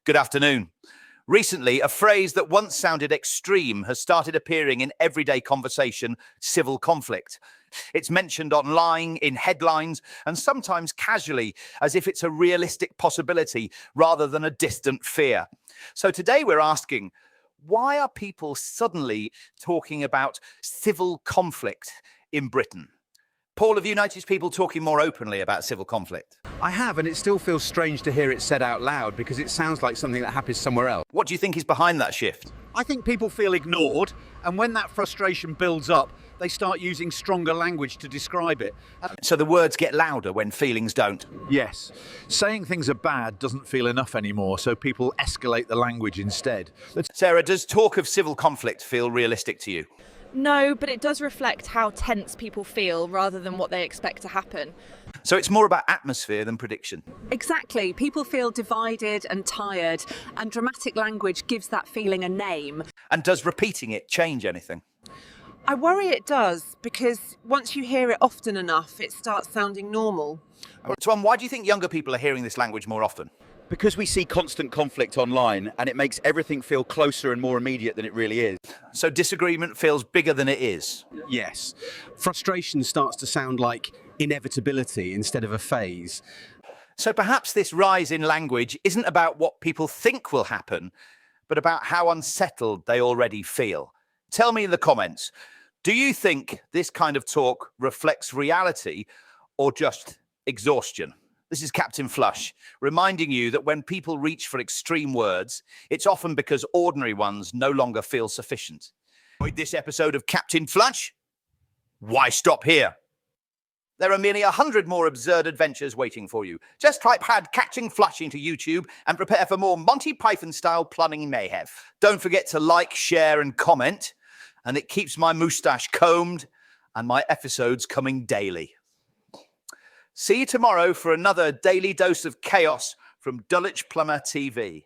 Good afternoon. Recently, a phrase that once sounded extreme has started appearing in everyday conversation: civil conflict. It's mentioned online, in headlines, and sometimes casually, as if it's a realistic possibility rather than a distant fear. So today we're asking, why are people suddenly talking about civil conflict in Britain? Paul, have you noticed people talking more openly about civil conflict? I have, and it still feels strange to hear it said out loud because it sounds like something that happens somewhere else. What do you think is behind that shift? I think people feel ignored, and when that frustration builds up, they start using stronger language to describe it. So the words get louder when feelings don't. Yes, saying things are bad doesn't feel enough anymore, so people escalate the language instead. Sarah, does talk of civil conflict feel realistic to you? No, but it does reflect how tense people feel rather than what they expect to happen. So it's more about atmosphere than prediction. Exactly. People feel divided and tired, and dramatic language gives that feeling a name. And does repeating it change anything? I worry it does, because once you hear it often enough, it starts sounding normal. So, why do you think younger people are hearing this language more often? Because we see constant conflict online and it makes everything feel closer and more immediate than it really is. So disagreement feels bigger than it is? Yes. Frustration starts to sound like inevitability instead of a phase. So perhaps this rise in language isn't about what people think will happen, but about how unsettled they already feel. Tell me in the comments, do you think this kind of talk reflects reality or just exhaustion? This is Captain Flush, reminding you that when people reach for extreme words, it's often because ordinary ones no longer feel sufficient. Enjoyed this episode of Captain Flush? Why stop here? There are nearly 100 more absurd adventures waiting for you. Just type Catching Flush into YouTube and prepare for more Monty Python-style plumbing mayhem. Don't forget to like, share and comment, and it keeps my moustache combed and my episodes coming daily. See you tomorrow for another daily dose of chaos from Dulwich Plumber TV.